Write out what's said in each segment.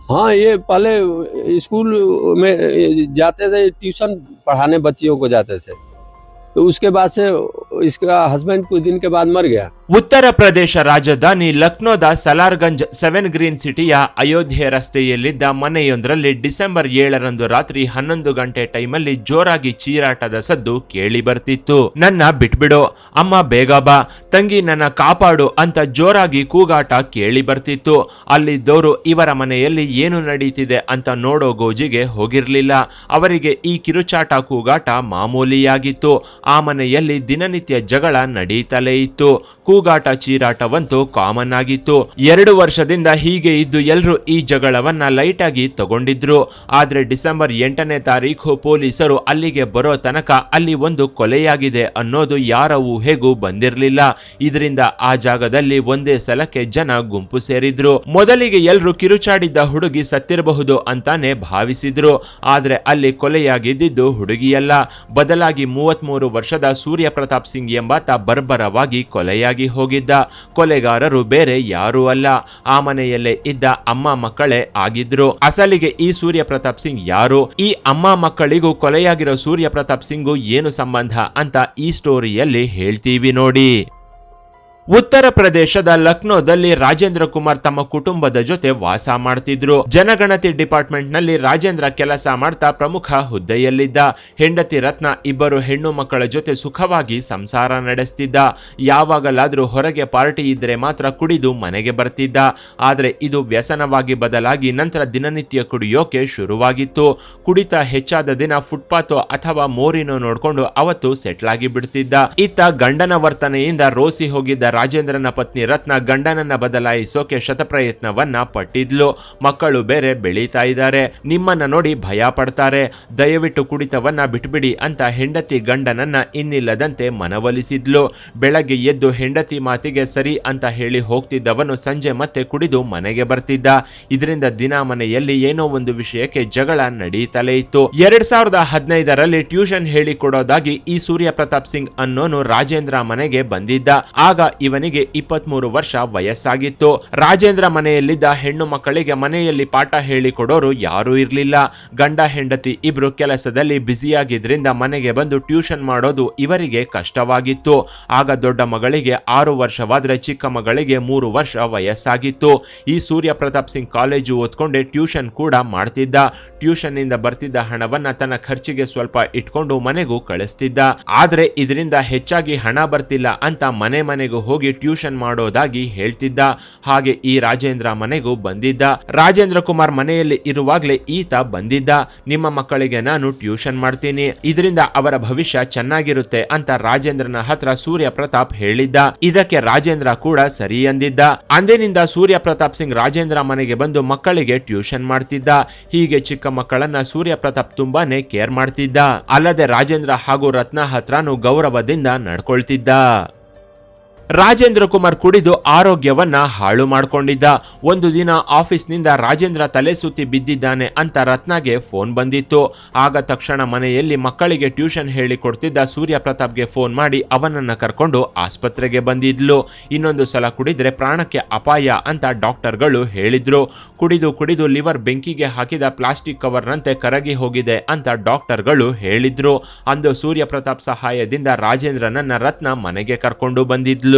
हाँ, ये पहले स्कूल में जाते थे, ट्यूशन पढ़ाने बच्चियों को जाते थे। तो उसके बाद से इसका हस्बैंड कुछ दिन के बाद मर गया। ಉತ್ತರ ಪ್ರದೇಶ ರಾಜಧಾನಿ ಲಕ್ನೋದ ಸಲಾರ್ಗಂಜ್ 7 ಗ್ರೀನ್ ಸಿಟಿಯ ಅಯೋಧ್ಯೆ ರಸ್ತೆಯಲ್ಲಿದ್ದ ಮನೆಯೊಂದರಲ್ಲಿ ಡಿಸೆಂಬರ್ 7ರಂದು ರಾತ್ರಿ 11 ಗಂಟೆ ಟೈಮಲ್ಲಿ ಜೋರಾಗಿ ಚೀರಾಟದ ಸದ್ದು ಕೇಳಿ ಬರ್ತಿತ್ತು. ನನ್ನ ಬಿಟ್ಬಿಡು, ಅಮ್ಮ ಬೇಗ ಬಾ, ತಂಗಿ ನನ್ನ ಕಾಪಾಡು ಅಂತ ಜೋರಾಗಿ ಕೂಗಾಟ ಕೇಳಿ ಬರ್ತಿತ್ತು. ಅಲ್ಲಿದ್ದವರು ಇವರ ಮನೆಯಲ್ಲಿ ಏನು ನಡೀತಿದೆ ಅಂತ ನೋಡೋ ಗೋಜಿಗೆ ಹೋಗಿರ್ಲಿಲ್ಲ. ಅವರಿಗೆ ಈ ಕಿರುಚಾಟ ಕೂಗಾಟ ಮಾಮೂಲಿಯಾಗಿತ್ತು. ಆ ಮನೆಯಲ್ಲಿ ದಿನನಿತ್ಯ ಜಗಳ ನಡೀತಲೇ ಇತ್ತು. ಕೂಗಾಟ ಚೀರಾಟವಂತೂ ಕಾಮನ್ ಆಗಿತ್ತು. 2 ವರ್ಷದಿಂದ ಹೀಗೆ ಇದ್ದು ಎಲ್ಲರೂ ಈ ಜಗಳವನ್ನ ಲೈಟ್ ಆಗಿ ತಗೊಂಡಿದ್ರು. ಆದ್ರೆ ಡಿಸೆಂಬರ್ 8ನೇ ತಾರೀಖು ಪೊಲೀಸರು ಅಲ್ಲಿಗೆ ಬರೋ ತನಕ ಅಲ್ಲಿ ಒಂದು ಕೊಲೆಯಾಗಿದೆ ಅನ್ನೋದು ಯಾರ ಊಹೆಗೂ ಬಂದಿರಲಿಲ್ಲ. ಇದರಿಂದ ಆ ಜಾಗದಲ್ಲಿ ಒಂದೇ ಸಲಕ್ಕೆ ಜನ ಗುಂಪು ಸೇರಿದ್ರು. ಮೊದಲಿಗೆ ಎಲ್ಲರೂ ಕಿರುಚಾಡಿದ್ದ ಹುಡುಗಿ ಸತ್ತಿರಬಹುದು ಅಂತಾನೆ ಭಾವಿಸಿದ್ರು. ಆದ್ರೆ ಅಲ್ಲಿ ಕೊಲೆಯಾಗಿದ್ದು ಹುಡುಗಿಯಲ್ಲ, ಬದಲಾಗಿ 33 ವರ್ಷದ ಸೂರ್ಯ ಪ್ರತಾಪ್ ಸಿಂಗ್ ಎಂಬಾತ ಬರ್ಬರವಾಗಿ ಕೊಲೆಯಾಗಿ ಹೋಗಿದ್ದ. ಕೊಲೆಗಾರರು ಬೇರೆ ಯಾರೂ ಅಲ್ಲ, ಆ ಮನೆಯಲ್ಲೇ ಇದ್ದ ಅಮ್ಮ ಮಕ್ಕಳೇ ಆಗಿದ್ರು. ಅಸಲಿಗೆ ಈ ಸೂರ್ಯ ಪ್ರತಾಪ್ ಸಿಂಗ್ ಯಾರು, ಈ ಅಮ್ಮ ಮಕ್ಕಳಿಗೂ ಕೊಲೆಯಾಗಿರೋ ಸೂರ್ಯ ಪ್ರತಾಪ್ ಸಿಂಗು ಏನು ಸಂಬಂಧ ಅಂತ ಈ ಸ್ಟೋರಿಯಲ್ಲಿ ಹೇಳ್ತೀವಿ ನೋಡಿ. ಉತ್ತರ ಪ್ರದೇಶದ ಲಕ್ನೋದಲ್ಲಿ ರಾಜೇಂದ್ರ ಕುಮಾರ್ ತಮ್ಮ ಕುಟುಂಬದ ಜೊತೆ ವಾಸ ಮಾಡ್ತಿದ್ರು. ಜನಗಣತಿ ಡಿಪಾರ್ಟ್ಮೆಂಟ್ ನಲ್ಲಿ ರಾಜೇಂದ್ರ ಕೆಲಸ ಮಾಡ್ತಾ ಪ್ರಮುಖ ಹುದ್ದೆಯಲ್ಲಿದ್ದ. ಹೆಂಡತಿ ರತ್ನ ಇಬ್ಬರು ಹೆಣ್ಣು ಮಕ್ಕಳ ಜೊತೆ ಸುಖವಾಗಿ ಸಂಸಾರ ನಡೆಸ್ತಿದ್ದ. ಯಾವಾಗಲಾದ್ರೂ ಹೊರಗೆ ಪಾರ್ಟಿ ಇದ್ರೆ ಮಾತ್ರ ಕುಡಿದು ಮನೆಗೆ ಬರ್ತಿದ್ದ. ಆದ್ರೆ ಇದು ವ್ಯಸನವಾಗಿ ಬದಲಾಗಿ ನಂತರ ದಿನನಿತ್ಯ ಕುಡಿಯೋಕೆ ಶುರುವಾಗಿತ್ತು. ಕುಡಿತ ಹೆಚ್ಚಾದ ದಿನ ಫುಟ್ಪಾತ್ ಅಥವಾ ಮೋರಿನೋ ನೋಡ್ಕೊಂಡು ಅವತ್ತು ಸೆಟ್ಲ್ ಆಗಿ ಬಿಡ್ತಿದ್ದ. ಇತ್ತ ಗಂಡನ ವರ್ತನೆಯಿಂದ ರೋಸಿ ಹೋಗಿದ್ದ ರಾಜೇಂದ್ರನ ಪತ್ನಿ ರತ್ನ ಗಂಡನನ್ನ ಬದಲಾಯಿಸೋಕೆ ಶತಪ್ರಯತ್ನವನ್ನ ಪಟ್ಟಿದ್ಲು. ಮಕ್ಕಳು ಬೇರೆ ಬೆಳೀತಾ ಇದ್ದಾರೆ, ನಿಮ್ಮನ್ನ ನೋಡಿ ಭಯ ಪಡ್ತಾರೆ, ದಯವಿಟ್ಟು ಕುಡಿತವನ್ನ ಬಿಟ್ಬಿಡಿ ಅಂತ ಹೆಂಡತಿ ಗಂಡನನ್ನ ಇನ್ನಿಲ್ಲದಂತೆ ಮನವೊಲಿಸಿದ್ಲು. ಬೆಳಗ್ಗೆ ಎದ್ದು ಹೆಂಡತಿ ಮಾತಿಗೆ ಸರಿ ಅಂತ ಹೇಳಿ ಹೋಗ್ತಿದ್ದವನು ಸಂಜೆ ಮತ್ತೆ ಕುಡಿದು ಮನೆಗೆ ಬರ್ತಿದ್ದ. ಇದರಿಂದ ದಿನ ಮನೆಯಲ್ಲಿ ಏನೋ ಒಂದು ವಿಷಯಕ್ಕೆ ಜಗಳ ನಡೀತಲೇ ಇತ್ತು. 2015ರಲ್ಲಿ ಟ್ಯೂಷನ್ ಹೇಳಿಕೊಡೋದಾಗಿ ಈ ಸೂರ್ಯ ಪ್ರತಾಪ್ ಸಿಂಗ್ ಅನ್ನೋನು ರಾಜೇಂದ್ರ ಮನೆಗೆ ಬಂದಿದ್ದ. ಆಗ ಇವನಿಗೆ 23 ವರ್ಷ ವಯಸ್ಸಾಗಿತ್ತು. ರಾಜೇಂದ್ರ ಮನೆಯಲ್ಲಿದ್ದ ಹೆಣ್ಣು ಮಕ್ಕಳಿಗೆ ಮನೆಯಲ್ಲಿ ಪಾಠ ಹೇಳಿಕೊಡೋರು ಯಾರೂ ಇರಲಿಲ್ಲ. ಗಂಡ ಹೆಂಡತಿ ಇಬ್ರು ಕೆಲಸದಲ್ಲಿ ಬ್ಯುಸಿಯಾಗಿದ್ರಿಂದ ಮನೆಗೆ ಬಂದು ಟ್ಯೂಷನ್ ಮಾಡೋದು ಇವರಿಗೆ ಕಷ್ಟವಾಗಿತ್ತು. ಆಗ ದೊಡ್ಡ ಮಗಳಿಗೆ 6 ವರ್ಷವಾದ್ರೆ ಚಿಕ್ಕ ಮಗಳಿಗೆ 3 ವರ್ಷ ವಯಸ್ಸಾಗಿತ್ತು. ಈ ಸೂರ್ಯ ಪ್ರತಾಪ್ ಸಿಂಗ್ ಕಾಲೇಜು ಓದ್ಕೊಂಡೆ ಟ್ಯೂಷನ್ ಕೂಡ ಮಾಡ್ತಿದ್ದ. ಟ್ಯೂಷನ್ ನಿಂದ ಬರ್ತಿದ್ದ ಹಣವನ್ನ ತನ್ನ ಖರ್ಚಿಗೆ ಸ್ವಲ್ಪ ಇಟ್ಕೊಂಡು ಮನೆಗೂ ಕಳಿಸ್ತಿದ್ದ. ಆದ್ರೆ ಇದರಿಂದ ಹೆಚ್ಚಾಗಿ ಹಣ ಬರ್ತಿಲ್ಲ ಅಂತ ಮನೆಗೂ ಹೋಗಿ ಟ್ಯೂಷನ್ ಮಾಡೋದಾಗಿ ಹೇಳ್ತಿದ್ದ. ಹಾಗೆ ಈ ರಾಜೇಂದ್ರ ಮನೆಗೂ ಬಂದಿದ್ದ. ರಾಜೇಂದ್ರ ಕುಮಾರ್ ಮನೆಯಲ್ಲಿ ಇರುವಾಗ್ಲೇ ಈತ ಬಂದಿದ್ದ. ನಿಮ್ಮ ಮಕ್ಕಳಿಗೆ ನಾನು ಟ್ಯೂಷನ್ ಮಾಡ್ತೀನಿ, ಇದರಿಂದ ಅವರ ಭವಿಷ್ಯ ಚೆನ್ನಾಗಿರುತ್ತೆ ಅಂತ ರಾಜೇಂದ್ರನ ಹತ್ರ ಸೂರ್ಯ ಪ್ರತಾಪ್ ಹೇಳಿದ್ದ. ಇದಕ್ಕೆ ರಾಜೇಂದ್ರ ಕೂಡ ಸರಿ ಅಂದಿದ್ದ. ಅಂದಿನಿಂದ ಸೂರ್ಯ ಪ್ರತಾಪ್ ಸಿಂಗ್ ರಾಜೇಂದ್ರ ಮನೆಗೆ ಬಂದು ಮಕ್ಕಳಿಗೆ ಟ್ಯೂಷನ್ ಮಾಡ್ತಿದ್ದ. ಹೀಗೆ ಚಿಕ್ಕ ಮಕ್ಕಳನ್ನ ಸೂರ್ಯ ಪ್ರತಾಪ್ ತುಂಬಾನೇ ಕೇರ್ ಮಾಡ್ತಿದ್ದ. ಅಲ್ಲದೆ ರಾಜೇಂದ್ರ ಹಾಗೂ ರತ್ನ ಹತ್ರನೂ ಗೌರವದಿಂದ ನಡ್ಕೊಳ್ತಿದ್ದ. ರಾಜೇಂದ್ರ ಕುಮಾರ್ ಕುಡಿದು ಆರೋಗ್ಯವನ್ನ ಹಾಳು ಮಾಡ್ಕೊಂಡಿದ್ದ. ಒಂದು ದಿನ ಆಫೀಸ್ನಿಂದ ರಾಜೇಂದ್ರ ತಲೆ ಸುತ್ತಿ ಬಿದ್ದಿದ್ದಾನೆ ಅಂತ ರತ್ನಾಗೆ ಫೋನ್ ಬಂದಿತ್ತು. ಆಗ ತಕ್ಷಣ ಮನೆಯಲ್ಲಿ ಮಕ್ಕಳಿಗೆ ಟ್ಯೂಷನ್ ಹೇಳಿಕೊಡ್ತಿದ್ದ ಸೂರ್ಯ ಪ್ರತಾಪ್ಗೆ ಫೋನ್ ಮಾಡಿ ಅವನನ್ನ ಕರ್ಕೊಂಡು ಆಸ್ಪತ್ರೆಗೆ ಬಂದಿದ್ಲು. ಇನ್ನೊಂದು ಸಲ ಕುಡಿದ್ರೆ ಪ್ರಾಣಕ್ಕೆ ಅಪಾಯ ಅಂತ ಡಾಕ್ಟರ್ಗಳು ಹೇಳಿದ್ರು. ಕುಡಿದು ಲಿವರ್ ಬೆಂಕಿಗೆ ಹಾಕಿದ ಪ್ಲಾಸ್ಟಿಕ್ ಕವರ್ನಂತೆ ಕರಗಿ ಹೋಗಿದೆ ಅಂತ ಡಾಕ್ಟರ್ಗಳು ಹೇಳಿದ್ರು. ಅಂದು ಸೂರ್ಯ ಪ್ರತಾಪ್ ಸಹಾಯದಿಂದ ರಾಜೇಂದ್ರನನ್ನ ರತ್ನ ಮನೆಗೆ ಕರ್ಕೊಂಡು ಬಂದಿದ್ಲು.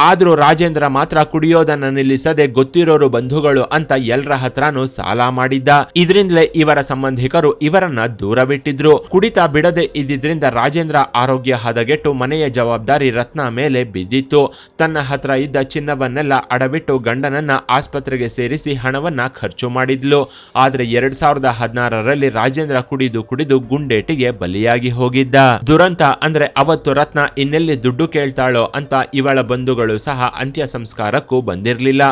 ಆದ್ರೂ ರಾಜೇಂದ್ರ ಮಾತ್ರ ಕುಡಿಯೋದನ್ನ ನಿಲ್ಲಿಸದೆ ಗೊತ್ತಿರೋರು ಬಂಧುಗಳು ಅಂತ ಎಲ್ಲರ ಹತ್ರನೂ ಸಾಲ ಮಾಡಿದ್ದ. ಇದರಿಂದಲೇ ಇವರ ಸಂಬಂಧಿಕರು ಇವರನ್ನ ದೂರವಿಟ್ಟಿದ್ರು. ಕುಡಿತ ಬಿಡದೆ ಇದ್ದಿದ್ರಿಂದ ರಾಜೇಂದ್ರ ಆರೋಗ್ಯ ಹದಗೆಟ್ಟು ಮನೆಯ ಜವಾಬ್ದಾರಿ ರತ್ನ ಮೇಲೆ ಬಿದ್ದಿತ್ತು. ತನ್ನ ಹತ್ರ ಇದ್ದ ಚಿನ್ನವನ್ನೆಲ್ಲ ಅಡವಿಟ್ಟು ಗಂಡನನ್ನ ಆಸ್ಪತ್ರೆಗೆ ಸೇರಿಸಿ ಹಣವನ್ನ ಖರ್ಚು ಮಾಡಿದ್ಲು. ಆದ್ರೆ 2016ರಲ್ಲಿ ರಾಜೇಂದ್ರ ಕುಡಿದು ಗುಂಡೇಟಿಗೆ ಬಲಿಯಾಗಿ ಹೋಗಿದ್ದ. ದುರಂತ ಅಂದ್ರೆ ಅವತ್ತು ರತ್ನ ಇನ್ನೆಲ್ಲಿ ದುಡ್ಡು ಕೇಳ್ತಾಳೋ ಅಂತ ಇವಳ ಬಂಧುಗಳು ಸಹ ಅಂತ್ಯ ಸಂಸ್ಕಾರಕ್ಕೂ ಬಂದಿರಲಿಲ್ಲ.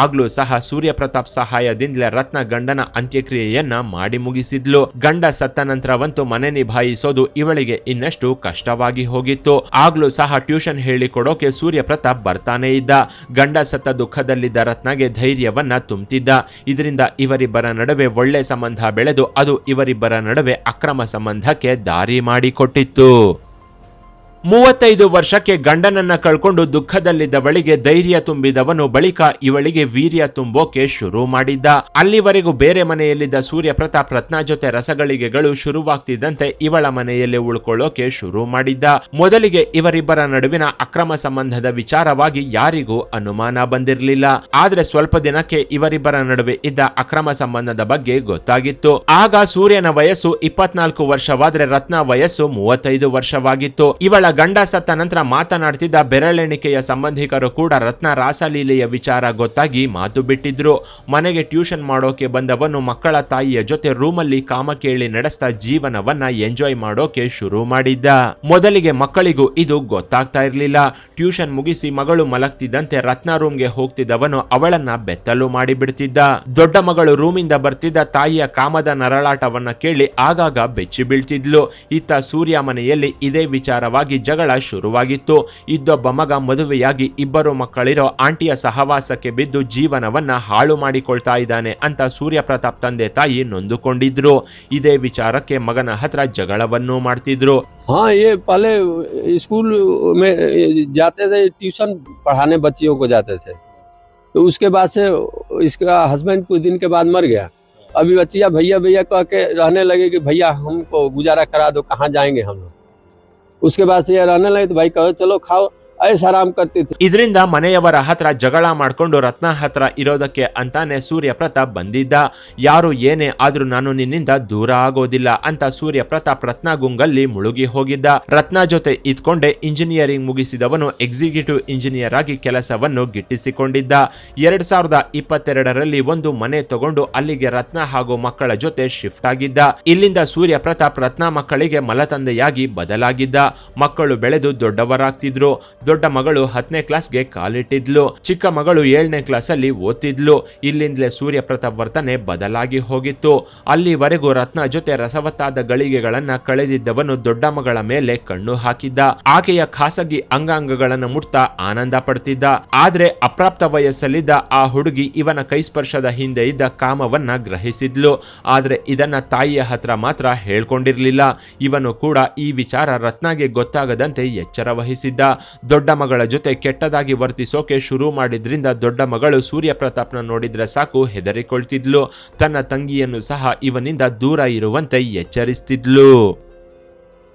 ಆಗ್ಲೂ ಸಹ ಸೂರ್ಯ ಪ್ರತಾಪ್ ಸಹಾಯದಿಂದಲೇ ರತ್ನ ಗಂಡನ ಅಂತ್ಯಕ್ರಿಯೆಯನ್ನ ಮಾಡಿ ಮುಗಿಸಿದ್ಲು. ಗಂಡ ಸತ್ತ ನಂತರವಂತೂ ಮನೆ ನಿಭಾಯಿಸೋದು ಇವಳಿಗೆ ಇನ್ನಷ್ಟು ಕಷ್ಟವಾಗಿ ಹೋಗಿತ್ತು. ಆಗ್ಲೂ ಸಹ ಟ್ಯೂಷನ್ ಹೇಳಿಕೊಡೋಕೆ ಸೂರ್ಯ ಪ್ರತಾಪ್ ಬರ್ತಾನೆ ಇದ್ದ. ಗಂಡ ಸತ್ತ ದುಃಖದಲ್ಲಿದ್ದ ರತ್ನಗೆ ಧೈರ್ಯವನ್ನ ತುಂಬುತ್ತಿದ್ದ. ಇದರಿಂದ ಇವರಿಬ್ಬರ ನಡುವೆ ಒಳ್ಳೆ ಸಂಬಂಧ ಬೆಳೆದು ಅದು ಇವರಿಬ್ಬರ ನಡುವೆ ಅಕ್ರಮ ಸಂಬಂಧಕ್ಕೆ ದಾರಿ ಮಾಡಿಕೊಟ್ಟಿತ್ತು. 35 ವರ್ಷಕ್ಕೆ ಗಂಡನನ್ನ ಕಳ್ಕೊಂಡು ದುಃಖದಲ್ಲಿದ್ದವಳಿಗೆ ಧೈರ್ಯ ತುಂಬಿದವನು ಬಳಿಕ ಇವಳಿಗೆ ವೀರ್ಯ ತುಂಬೋಕೆ ಶುರು ಮಾಡಿದ್ದ. ಅಲ್ಲಿವರೆಗೂ ಬೇರೆ ಮನೆಯಲ್ಲಿದ್ದ ಸೂರ್ಯ ಪ್ರತಾಪ್ ರತ್ನ ಜೊತೆ ರಸಗಳಿಗೆಗಳು ಶುರುವಾಗ್ತಿದ್ದಂತೆ ಇವಳ ಮನೆಯಲ್ಲಿ ಉಳ್ಕೊಳ್ಳೋಕೆ ಶುರು ಮಾಡಿದ್ದ. ಮೊದಲಿಗೆ ಇವರಿಬ್ಬರ ನಡುವಿನ ಅಕ್ರಮ ಸಂಬಂಧದ ವಿಚಾರವಾಗಿ ಯಾರಿಗೂ ಅನುಮಾನ ಬಂದಿರಲಿಲ್ಲ. ಆದ್ರೆ ಸ್ವಲ್ಪ ದಿನಕ್ಕೆ ಇವರಿಬ್ಬರ ನಡುವೆ ಇದ್ದ ಅಕ್ರಮ ಸಂಬಂಧದ ಬಗ್ಗೆ ಗೊತ್ತಾಗಿತ್ತು. ಆಗ ಸೂರ್ಯನ ವಯಸ್ಸು 24 ವರ್ಷವಾದ್ರೆ ರತ್ನ ವಯಸ್ಸು 35 ವರ್ಷವಾಗಿತ್ತು. ಇವಳ ಗಂಡ ಸತ್ತ ನಂತರ ಮಾತನಾಡ್ತಿದ್ದ ಬೆರಳೆಣಿಕೆಯ ಸಂಬಂಧಿಕರು ಕೂಡ ರತ್ನ ರಾಸಲೀಲೆಯ ವಿಚಾರ ಗೊತ್ತಾಗಿ ಮಾತು ಬಿಟ್ಟಿದ್ರು. ಮನೆಗೆ ಟ್ಯೂಷನ್ ಮಾಡೋಕೆ ಬಂದವನು ಮಕ್ಕಳ ತಾಯಿಯ ಜೊತೆ ರೂಮಲ್ಲಿ ಕಾಮಕೇಳಿ ನಡೆಸ್ತಾ ಜೀವನವನ್ನ ಎಂಜಾಯ್ ಮಾಡೋಕೆ ಶುರು ಮಾಡಿದ್ದ. ಮೊದಲಿಗೆ ಮಕ್ಕಳಿಗೂ ಇದು ಗೊತ್ತಾಗ್ತಾ ಇರ್ಲಿಲ್ಲ. ಟ್ಯೂಷನ್ ಮುಗಿಸಿ ಮಗಳು ಮಲಗ್ತಿದ್ದಂತೆ ರತ್ನ ರೂಮ್ಗೆ ಹೋಗ್ತಿದ್ದವನು ಅವಳನ್ನ ಬೆತ್ತಲು ಮಾಡಿಬಿಡ್ತಿದ್ದ. ದೊಡ್ಡ ಮಗಳು ರೂಮಿಂದ ಬರ್ತಿದ್ದ ತಾಯಿಯ ಕಾಮದ ನರಳಾಟವನ್ನ ಕೇಳಿ ಆಗಾಗ ಬೆಚ್ಚಿ ಬೀಳ್ತಿದ್ಲು. ಇತ್ತ ಸೂರ್ಯ ಮನೆಯಲ್ಲಿ ಇದೇ ವಿಚಾರವಾಗಿ ಜಗಳ ಶುರುವಾಗಿತ್ತು. ಇದ್ದೊಬ್ಬ ಮಗ ಮದುವೆಯಾಗಿ ಇಬ್ಬರು ಮಕ್ಕಳಿರೋ ಆಂಟಿಯ ಸಹವಾಸಕ್ಕೆ ಬಿದ್ದು ಜೀವನವನ್ನ ಹಾಳು ಮಾಡಿಕೊಳ್ತಾ ಇದ್ದಾನೆ ಅಂತ ಸೂರ್ಯ ಪ್ರತಾಪ್ ತಂದೆ ತಾಯಿ ನೊಂದುಕೊಂಡಿದ್ರು. ಇದೇ ವಿಚಾರಕ್ಕೆ ಮಗನ ಹತ್ರ ಜಗಳವನ್ನು ಮಾಡ್ತಿದ್ರು. हाँ, ये पहले स्कूल में जाते थे, ट्यूशन पढ़ाने बच्चियों को जाते थे। तो उसके बाद से इसका हस्बैंड कुछ दिन के बाद मर गया। अभी बच्चियाँ भैया भैया कह के रहने लगे कि भैया हमको गुजारा करा दो, कहाँ जाएंगे हम लोग। उसके बाद से ये रहने लगे तो भाई कहो चलो खाओ, ऐसा आराम करते थे. ಇದರಿಂದ ಮನೆಯವರ ಹತ್ರ ಜಗಳ ಮಾಡ್ಕೊಂಡು ರತ್ನ ಹತ್ರ ಇರೋದಕ್ಕೆ ಅಂತಾನೆ ಸೂರ್ಯ ಪ್ರತಾಪ್ ಬಂದಿದ್ದ. ಯಾರು ಏನೇ ಆದ್ರೂ ನಾನು ನಿನ್ನಿಂದ ದೂರ ಆಗೋದಿಲ್ಲ ಅಂತ ಸೂರ್ಯ ಪ್ರತಾಪ್ ರತ್ನ ಗುಂಗಲ್ಲಿ ಮುಳುಗಿ ಹೋಗಿದ್ದ. ರತ್ನ ಜೊತೆ ಇದ್ಕೊಂಡೆ ಇಂಜಿನಿಯರಿಂಗ್ ಮುಗಿಸಿದವನು ಎಕ್ಸಿಕ್ಯೂಟಿವ್ ಇಂಜಿನಿಯರ್ ಆಗಿ ಕೆಲಸವನ್ನು ಗಿಟ್ಟಿಸಿಕೊಂಡಿದ್ದ. 2022ರಲ್ಲಿ ಒಂದು ಮನೆ ತಗೊಂಡು ಅಲ್ಲಿಗೆ ರತ್ನ ಹಾಗೂ ಮಕ್ಕಳ ಜೊತೆ ಶಿಫ್ಟ್ ಆಗಿದ್ದ. ಇಲ್ಲಿಂದ ಸೂರ್ಯ ಪ್ರತಾಪ್ ರತ್ನ ಮಕ್ಕಳಿಗೆ ಮಲತಂದೆಯಾಗಿ ಬದಲಾಗಿದ್ದ. ಮಕ್ಕಳು ಬೆಳೆದು ದೊಡ್ಡವರಾಗ್ತಿದ್ರು. ದೊಡ್ಡ ಮಗಳು 10ನೇ ಕ್ಲಾಸ್ಗೆ ಕಾಲಿಟ್ಟಿದ್ಲು. ಚಿಕ್ಕ ಮಗಳು 7ನೇ ಕ್ಲಾಸ್ ಅಲ್ಲಿ ಓದ್ತಿದ್ಲು. ಇಲ್ಲಿಂದಲೇ ಸೂರ್ಯ ಪ್ರತಾಪ್ ವರ್ತನೆ ಬದಲಾಗಿ ಹೋಗಿತ್ತು. ಅಲ್ಲಿವರೆಗೂ ರತ್ನ ಜೊತೆ ರಸವತ್ತಾದ ಗಳಿಗೆಗಳನ್ನ ಕಳೆದಿದ್ದವನು ದೊಡ್ಡ ಮಗಳ ಮೇಲೆ ಕಣ್ಣು ಹಾಕಿದ್ದ. ಆಕೆಯ ಖಾಸಗಿ ಅಂಗಾಂಗಗಳನ್ನು ಮುಟ್ತಾ ಆನಂದ ಪಡ್ತಿದ್ದ. ಆದ್ರೆ ಅಪ್ರಾಪ್ತ ವಯಸ್ಸಲ್ಲಿದ್ದ ಆ ಹುಡುಗಿ ಇವನ ಕೈಸ್ಪರ್ಶದ ಹಿಂದೆ ಇದ್ದ ಕಾಮವನ್ನ ಗ್ರಹಿಸಿದ್ಲು. ಆದ್ರೆ ಇದನ್ನ ತಾಯಿಯ ಹತ್ರ ಮಾತ್ರ ಹೇಳ್ಕೊಂಡಿರ್ಲಿಲ್ಲ. ಇವನು ಕೂಡ ಈ ವಿಚಾರ ರತ್ನಾಗೆ ಗೊತ್ತಾಗದಂತೆ ಎಚ್ಚರ ವಹಿಸಿದ್ದ. ದೊಡ್ಡ ಮಗಳ ಜೊತೆ ಕೆಟ್ಟದಾಗಿ ವರ್ತಿಸೋಕೆ ಶುರು ಮಾಡಿದ್ರಿಂದ ದೊಡ್ಡ ಮಗಳು ಸೂರ್ಯ ಪ್ರತಾಪ್ನ ನೋಡಿದ್ರೆ ಸಾಕು ಹೆದರಿಕೊಳ್ತಿದ್ಲು. ತನ್ನ ತಂಗಿಯನ್ನು ಸಹ ಇವನಿಂದ ದೂರ ಇರುವಂತೆ ಎಚ್ಚರಿಸ್ತಿದ್ಲು.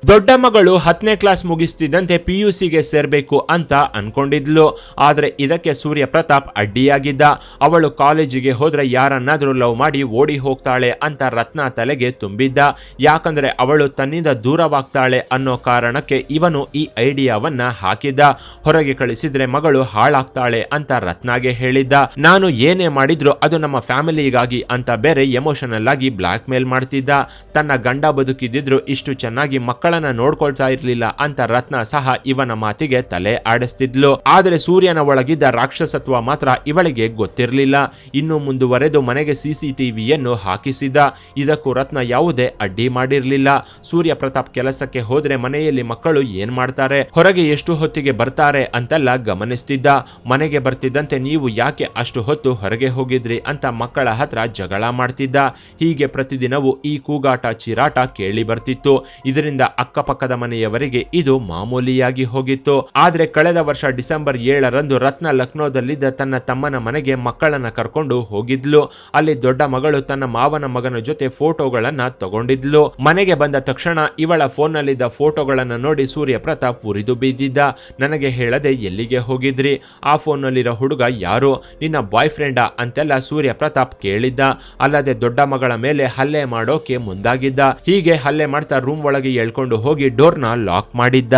ದೊಡ್ಡ ಮಗಳು 10ನೇ ಕ್ಲಾಸ್ ಮುಗಿಸ್ತಿದ್ದಂತೆ PUCಗೆ ಸೇರ್ಬೇಕು ಅಂತ ಅನ್ಕೊಂಡಿದ್ಲು. ಆದ್ರೆ ಇದಕ್ಕೆ ಸೂರ್ಯ ಪ್ರತಾಪ್ ಅಡ್ಡಿಯಾಗಿದ್ದ. ಅವಳು ಕಾಲೇಜಿಗೆ ಹೋದ್ರೆ ಯಾರನ್ನಾದ್ರೂ ಲವ್ ಮಾಡಿ ಓಡಿ ಹೋಗ್ತಾಳೆ ಅಂತ ರತ್ನ ತಲೆಗೆ ತುಂಬಿದ್ದ. ಯಾಕಂದ್ರೆ ಅವಳು ತನ್ನಿಂದ ದೂರವಾಗ್ತಾಳೆ ಅನ್ನೋ ಕಾರಣಕ್ಕೆ ಇವನು ಈ ಐಡಿಯಾವನ್ನ ಹಾಕಿದ್ದ. ಹೊರಗೆ ಕಳಿಸಿದ್ರೆ ಮಗಳು ಹಾಳಾಗ್ತಾಳೆ ಅಂತ ರತ್ನಾಗೆ ಹೇಳಿದ್ದ. ನಾನು ಏನೇ ಮಾಡಿದ್ರು ಅದು ನಮ್ಮ ಫ್ಯಾಮಿಲಿಗಾಗಿ ಅಂತ ಬೇರೆ ಎಮೋಷನಲ್ ಆಗಿ ಬ್ಲಾಕ್ ಮೇಲ್ ಮಾಡ್ತಿದ್ದ. ತನ್ನ ಗಂಡ ಬದುಕಿದ್ರು ಇಷ್ಟು ಚೆನ್ನಾಗಿ ಮಕ್ಕಳನ್ನ ನೋಡ್ಕೊಳ್ತಾ ಇರ್ಲಿಲ್ಲ ಅಂತ ರತ್ನ ಸಹ ಇವನ ಮಾತಿಗೆ ತಲೆ ಆಡಿಸ್ತಿದ್ಲು. ಆದ್ರೆ ಸೂರ್ಯನ ಒಳಗಿದ್ದ ರಾಕ್ಷಸತ್ವ ಮಾತ್ರ ಇವಳಿಗೆ ಗೊತ್ತಿರಲಿಲ್ಲ. ಇನ್ನು ಮುಂದುವರೆದು ಮನೆಗೆ CCTVಯನ್ನು ಹಾಕಿಸಿದ್ದ. ಇದಕ್ಕೂ ರತ್ನ ಯಾವುದೇ ಅಡ್ಡಿ ಮಾಡಿರ್ಲಿಲ್ಲ. ಸೂರ್ಯ ಪ್ರತಾಪ್ ಕೆಲಸಕ್ಕೆ ಹೋದ್ರೆ ಮನೆಯಲ್ಲಿ ಮಕ್ಕಳು ಏನ್ ಮಾಡ್ತಾರೆ, ಹೊರಗೆ ಎಷ್ಟು ಹೊತ್ತಿಗೆ ಬರ್ತಾರೆ ಅಂತೆಲ್ಲ ಗಮನಿಸ್ತಿದ್ದ. ಮನೆಗೆ ಬರ್ತಿದ್ದಂತೆ ನೀವು ಯಾಕೆ ಅಷ್ಟು ಹೊತ್ತು ಹೊರಗೆ ಹೋಗಿದ್ರಿ ಅಂತ ಮಕ್ಕಳ ಹತ್ರ ಜಗಳ ಮಾಡ್ತಿದ್ದ. ಹೀಗೆ ಪ್ರತಿದಿನವೂ ಈ ಕೂಗಾಟ ಚೀರಾಟ ಕೇಳಿ ಬರ್ತಿತ್ತು. ಇದರಿಂದ ಅಕ್ಕಪಕ್ಕದ ಮನೆಯವರಿಗೆ ಇದು ಮಾಮೂಲಿಯಾಗಿ ಹೋಗಿತ್ತು. ಆದ್ರೆ ಕಳೆದ ವರ್ಷ ಡಿಸೆಂಬರ್ 7ರಂದು ರತ್ನ ಲಕ್ನೋದಲ್ಲಿದ್ದ ತನ್ನ ತಮ್ಮನ ಮನೆಗೆ ಮಕ್ಕಳನ್ನ ಕರ್ಕೊಂಡು ಹೋಗಿದ್ಲು. ಅಲ್ಲಿ ದೊಡ್ಡ ಮಗಳು ತನ್ನ ಮಾವನ ಮಗನ ಜೊತೆ ಫೋಟೋಗಳನ್ನ ತಗೊಂಡಿದ್ಲು. ಮನೆಗೆ ಬಂದ ತಕ್ಷಣ ಇವಳ ಫೋನ್ನಲ್ಲಿದ್ದ ಫೋಟೋಗಳನ್ನ ನೋಡಿ ಸೂರ್ಯ ಪ್ರತಾಪ್ ಉರಿದು ಬಿದ್ದಿದ್ದ. ನನಗೆ ಹೇಳದೆ ಎಲ್ಲಿಗೆ ಹೋಗಿದ್ರಿ, ಆ ಫೋನ್ನಲ್ಲಿರೋ ಹುಡುಗ ಯಾರು, ನಿನ್ನ ಬಾಯ್ ಫ್ರೆಂಡಾ ಅಂತೆಲ್ಲ ಸೂರ್ಯ ಪ್ರತಾಪ್ ಕೇಳಿದ್ದ. ಅಲ್ಲದೆ ದೊಡ್ಡ ಮಗಳ ಮೇಲೆ ಹಲ್ಲೆ ಮಾಡೋಕೆ ಮುಂದಾಗಿದ್ದ. ಹೀಗೆ ಹಲ್ಲೆ ಮಾಡ್ತಾ ರೂಮ್ ಒಳಗೆ ಎಳ್ಕೊಂಡು ಹೋಗಿ ಡೋರ್ನ ಲಾಕ್ ಮಾಡಿದ್ದ.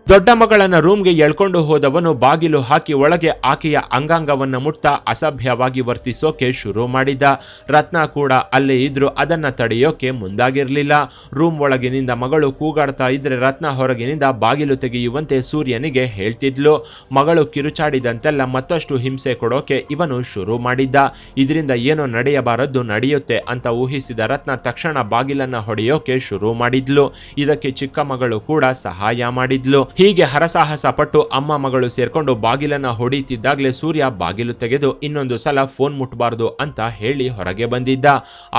ದೊಡ್ಡ ಮಗಳನ್ನ ರೂಮ್ಗೆ ಎಳ್ಕೊಂಡು ಹೋದವನು ಬಾಗಿಲು ಹಾಕಿ ಒಳಗೆ ಆಕೆಯ ಅಂಗಾಂಗವನ್ನ ಮುಟ್ತಾ ಅಸಭ್ಯವಾಗಿ ವರ್ತಿಸೋಕೆ ಶುರು ಮಾಡಿದ. ರತ್ನ ಕೂಡ ಅಲ್ಲೇ ಇದ್ರು ಅದನ್ನ ತಡೆಯೋಕೆ ಮುಂದಾಗಿರ್ಲಿಲ್ಲ. ರೂಮ್ ಒಳಗಿನಿಂದ ಮಗಳು ಕೂಗಾಡ್ತಾ ಇದ್ರೆ ರತ್ನ ಹೊರಗಿನಿಂದ ಬಾಗಿಲು ತೆಗೆಯುವಂತೆ ಸೂರ್ಯನಿಗೆ ಹೇಳ್ತಿದ್ಲು. ಮಗಳು ಕಿರುಚಾಡಿದಂತೆಲ್ಲ ಮತ್ತಷ್ಟು ಹಿಂಸೆ ಕೊಡೋಕೆ ಇವನು ಶುರು ಮಾಡಿದ್ದ. ಇದರಿಂದ ಏನೋ ನಡೆಯಬಾರದ್ದು ನಡೆಯುತ್ತೆ ಅಂತ ಊಹಿಸಿದ ರತ್ನ ತಕ್ಷಣ ಬಾಗಿಲನ್ನ ಹೊಡೆಯೋಕೆ ಶುರು ಮಾಡಿದ್ಲು. ಇದಕ್ಕೆ ಚಿಕ್ಕ ಮಗಳು ಕೂಡ ಸಹಾಯ ಮಾಡಿದ್ಲು. ಹೀಗೆ ಹರಸಾಹಸ ಪಟ್ಟು ಅಮ್ಮ ಮಗಳು ಸೇರ್ಕೊಂಡು ಬಾಗಿಲನ್ನ ಹೊಡಿತಿದ್ದಾಗಲೇ ಸೂರ್ಯ ಬಾಗಿಲು ತೆಗೆದು ಇನ್ನೊಂದು ಸಲ ಫೋನ್ ಮುಟ್ಬಾರ್ದು ಅಂತ ಹೇಳಿ ಹೊರಗೆ ಬಂದಿದ್ದ.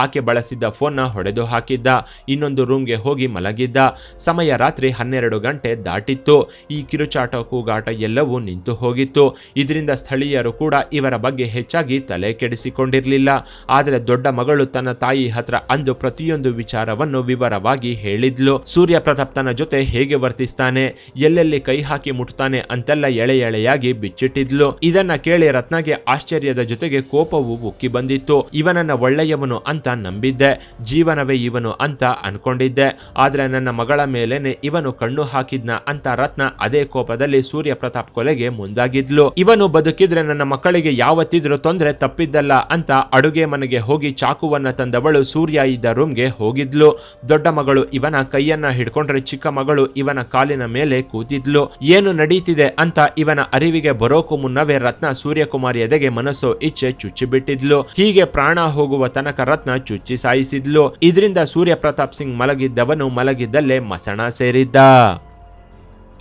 ಆಕೆ ಬಳಸಿದ್ದ ಫೋನ್ನ ಹೊಡೆದು ಹಾಕಿದ್ದ. ಇನ್ನೊಂದು ರೂಮ್ಗೆ ಹೋಗಿ ಮಲಗಿದ್ದ. ಸಮಯ ರಾತ್ರಿ 12 ಗಂಟೆ ದಾಟಿತ್ತು. ಈ ಕಿರುಚಾಟ ಕೂಗಾಟ ಎಲ್ಲವೂ ನಿಂತು ಹೋಗಿತ್ತು. ಇದರಿಂದ ಸ್ಥಳೀಯರು ಕೂಡ ಇವರ ಬಗ್ಗೆ ಹೆಚ್ಚಾಗಿ ತಲೆ ಕೆಡಿಸಿಕೊಂಡಿರಲಿಲ್ಲ. ಆದರೆ ದೊಡ್ಡ ಮಗಳು ತನ್ನ ತಾಯಿ ಹತ್ರ ಅಂದು ಪ್ರತಿಯೊಂದು ವಿಚಾರವನ್ನು ವಿವರವಾಗಿ ಹೇಳಿದ್ಲು. ಸೂರ್ಯ ಪ್ರತಾಪ್ ತನ್ನ ಜೊತೆ ಹೇಗೆ ವರ್ತಿಸ್ತಾನೆ, ಎಲ್ಲೆಲ್ಲಿ ಕೈ ಹಾಕಿ ಮುಟ್ತಾನೆ ಅಂತೆಲ್ಲ ಎಳೆಯಾಗಿ ಬಿಚ್ಚಿಟ್ಟಿದ್ಲು. ಇದನ್ನ ಕೇಳಿ ರತ್ನಗೆ ಆಶ್ಚರ್ಯದ ಜೊತೆಗೆ ಕೋಪವು ಉಕ್ಕಿ ಬಂದಿತ್ತು. ಇವನನ್ನ ಒಳ್ಳೆಯವನು ಅಂತ ನಂಬಿದ್ದೆ, ಜೀವನವೇ ಇವನು ಅಂತ ಅನ್ಕೊಂಡಿದ್ದೆ. ಆದ್ರೆ ನನ್ನ ಮಗಳ ಮೇಲೇನೆ ಇವನು ಕಣ್ಣು ಹಾಕಿದ್ನ ಅಂತ ರತ್ನ ಅದೇ ಕೋಪದಲ್ಲಿ ಸೂರ್ಯ ಪ್ರತಾಪ್ ಕೊಲೆಗೆ ಮುಂದಾಗಿದ್ಲು. ಇವನು ಬದುಕಿದ್ರೆ ನನ್ನ ಮಕ್ಕಳಿಗೆ ಯಾವತ್ತಿದ್ರೂ ತೊಂದರೆ ತಪ್ಪಿದ್ದಲ್ಲ ಅಂತ ಅಡುಗೆ ಮನೆಗೆ ಹೋಗಿ ಚಾಕುವನ್ನ ತಂದವಳು ಸೂರ್ಯ ಇದ್ದ ರೂಮ್ಗೆ ಹೋಗಿದ್ಲು. ದೊಡ್ಡ ಮಗಳು ಇವನ ಕೈಯನ್ನ ಹಿಡ್ಕೊಂಡ್ರೆ ಚಿಕ್ಕ ಮಗಳು ಇವನ ಕಾಲಿನ ಮೇಲೆ ಕೂತಿದ್ಲು. ಏನು ನಡೀತಿದೆ ಅಂತ ಇವನ ಅರಿವಿಗೆ ಬರೋಕು ಮುನ್ನವೇ ರತ್ನ ಸೂರ್ಯಕುಮಾರ್ ಎದೆಗೆ ಮನಸ್ಸೋ ಇಚ್ಛೆ ಚುಚ್ಚಿಬಿಟ್ಟಿದ್ಲು. ಹೀಗೆ ಪ್ರಾಣ ಹೋಗುವ ತನಕ ರತ್ನ ಚುಚ್ಚಿ ಸಾಯಿಸಿದ್ಲು. ಇದರಿಂದ ಸೂರ್ಯ ಪ್ರತಾಪ್ ಸಿಂಗ್ ಮಲಗಿದ್ದವನು ಮಲಗಿದ್ದಲ್ಲೇ ಮಸಣ ಸೇರಿದ್ದ.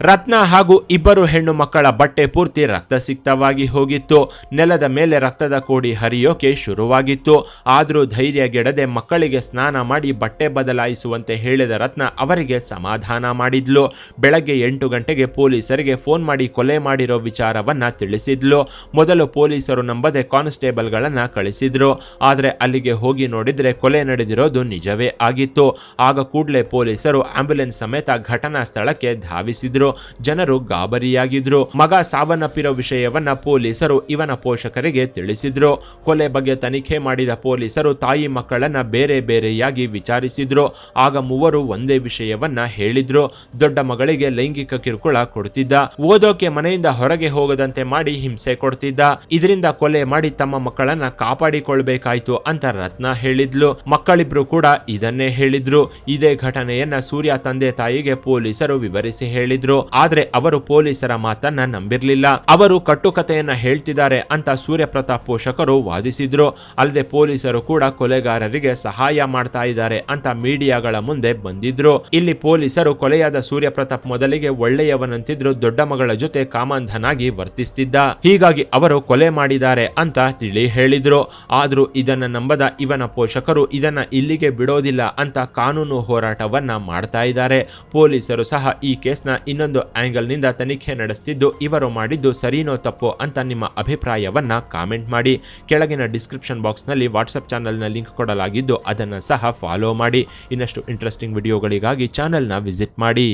ರತ್ನ ಹಾಗೂ ಇಬ್ಬರು ಹೆಣ್ಣು ಮಕ್ಕಳ ಬಟ್ಟೆ ಪೂರ್ತಿ ರಕ್ತಸಿಕ್ತವಾಗಿ ಹೋಗಿತ್ತು. ನೆಲದ ಮೇಲೆ ರಕ್ತದ ಕೋಡಿ ಹರಿಯೋಕೆ ಶುರುವಾಗಿತ್ತು. ಆದರೂ ಧೈರ್ಯಗೆಡದೆ ಮಕ್ಕಳಿಗೆ ಸ್ನಾನ ಮಾಡಿ ಬಟ್ಟೆ ಬದಲಾಯಿಸುವಂತೆ ಹೇಳಿದ ರತ್ನ ಅವರಿಗೆ ಸಮಾಧಾನ ಮಾಡಿದ್ಲು. ಬೆಳಗ್ಗೆ 8 ಗಂಟೆಗೆ ಪೊಲೀಸರಿಗೆ ಫೋನ್ ಮಾಡಿ ಕೊಲೆ ಮಾಡಿರೋ ವಿಚಾರವನ್ನ ತಿಳಿಸಿದ್ಲು. ಮೊದಲು ಪೊಲೀಸರು ನಂಬದೆ ಕಾನ್ಸ್ಟೇಬಲ್ಗಳನ್ನ ಕಳಿಸಿದ್ರು. ಆದರೆ ಅಲ್ಲಿಗೆ ಹೋಗಿ ನೋಡಿದ್ರೆ ಕೊಲೆ ನಡೆದಿರೋದು ನಿಜವೇ ಆಗಿತ್ತು. ಆಗ ಕೂಡಲೇ ಪೊಲೀಸರು ಆಂಬ್ಯುಲೆನ್ಸ್ ಸಮೇತ ಘಟನಾ ಸ್ಥಳಕ್ಕೆ ಧಾವಿಸಿದ್ರು. ಜನರು ಗಾಬರಿಯಾಗಿದ್ರು. ಮಗ ಸಾವನ್ನಪ್ಪಿರೋ ವಿಷಯವನ್ನ ಪೊಲೀಸರು ಇವನ ಪೋಷಕರಿಗೆ ತಿಳಿಸಿದ್ರು. ಕೊಲೆ ಬಗ್ಗೆ ತನಿಖೆ ಮಾಡಿದ ಪೊಲೀಸರು ತಾಯಿ ಮಕ್ಕಳನ್ನ ಬೇರೆ ಬೇರೆಯಾಗಿ ವಿಚಾರಿಸಿದ್ರು. ಆಗ ಮೂವರು ಒಂದೇ ವಿಷಯವನ್ನ ಹೇಳಿದ್ರು. ದೊಡ್ಡ ಮಗಳಿಗೆ ಲೈಂಗಿಕ ಕಿರುಕುಳ ಕೊಡ್ತಿದ್ದ, ಓದೋಕೆ ಮನೆಯಿಂದ ಹೊರಗೆ ಹೋಗದಂತೆ ಮಾಡಿ ಹಿಂಸೆ ಕೊಡ್ತಿದ್ದ. ಇದರಿಂದ ಕೊಲೆ ಮಾಡಿ ತಮ್ಮ ಮಕ್ಕಳನ್ನ ಕಾಪಾಡಿಕೊಳ್ಬೇಕಾಯ್ತು ಅಂತ ರತ್ನ ಹೇಳಿದ್ಲು. ಮಕ್ಕಳಿಬ್ರು ಕೂಡ ಇದನ್ನೇ ಹೇಳಿದ್ರು. ಇದೇ ಘಟನೆಯನ್ನ ಸೂರ್ಯ ತಂದೆ ತಾಯಿಗೆ ಪೊಲೀಸರು ವಿವರಿಸಿ ಹೇಳಿದ್ರು. ಆದ್ರೆ ಅವರು ಪೊಲೀಸರ ಮಾತನ್ನ ನಂಬಿರ್ಲಿಲ್ಲ. ಅವರು ಕಟ್ಟುಕತೆಯನ್ನ ಹೇಳ್ತಿದ್ದಾರೆ ಅಂತ ಸೂರ್ಯ ಪ್ರತಾಪ್ ಪೋಷಕರು ವಾದಿಸಿದ್ರು. ಅಲ್ಲದೆ ಪೊಲೀಸರು ಕೂಡ ಕೊಲೆಗಾರರಿಗೆ ಸಹಾಯ ಮಾಡ್ತಾ ಇದ್ದಾರೆ ಅಂತ ಮೀಡಿಯಾಗಳ ಮುಂದೆ ಬಂದಿದ್ರು. ಇಲ್ಲಿ ಪೊಲೀಸರು ಕೊಲೆಯಾದ ಸೂರ್ಯ ಪ್ರತಾಪ್ ಮೊದಲಿಗೆ ಒಳ್ಳೆಯವನಂತಿದ್ರು, ದೊಡ್ಡ ಮಗಳ ಜೊತೆ ಕಾಮಾಂಧನಾಗಿ ವರ್ತಿಸ್ತಿದ್ದ, ಹೀಗಾಗಿ ಅವರು ಕೊಲೆ ಮಾಡಿದ್ದಾರೆ ಅಂತ ತಿಳಿ ಹೇಳಿದ್ರು. ಆದ್ರೂ ಇದನ್ನ ನಂಬದ ಇವನ ಪೋಷಕರು ಇದನ್ನ ಇಲ್ಲಿಗೆ ಬಿಡೋದಿಲ್ಲ ಅಂತ ಕಾನೂನು ಹೋರಾಟವನ್ನ ಮಾಡ್ತಾ ಇದ್ದಾರೆ. ಪೊಲೀಸರು ಸಹ ಈ ಕೇಸ್ನ ಇನ್ನೊಂದು ಆಂಗಲ್ ನಿಂದ ತನಿಖೆ ನಡೆಸುತ್ತಿದ್ದು, ಇವರು ಮಾಡಿದ್ದು ಸರಿನೋ ತಪ್ಪೋ ಅಂತ ನಿಮ್ಮ ಅಭಿಪ್ರಾಯವನ್ನ ಕಾಮೆಂಟ್ ಮಾಡಿ. ಕೆಳಗಿನ ಡಿಸ್ಕ್ರಿಪ್ಷನ್ ಬಾಕ್ಸ್ ನಲ್ಲಿ ವಾಟ್ಸ್ಆಪ್ ಚಾನೆಲ್ನ ಲಿಂಕ್ ಕೊಡಲಾಗಿದ್ದು ಅದನ್ನು ಸಹ ಫಾಲೋ ಮಾಡಿ. ಇನ್ನಷ್ಟು ಇಂಟ್ರೆಸ್ಟಿಂಗ್ ವಿಡಿಯೋಗಳಿಗಾಗಿ ಚಾನೆಲ್ನ ವಿಸಿಟ್ ಮಾಡಿ.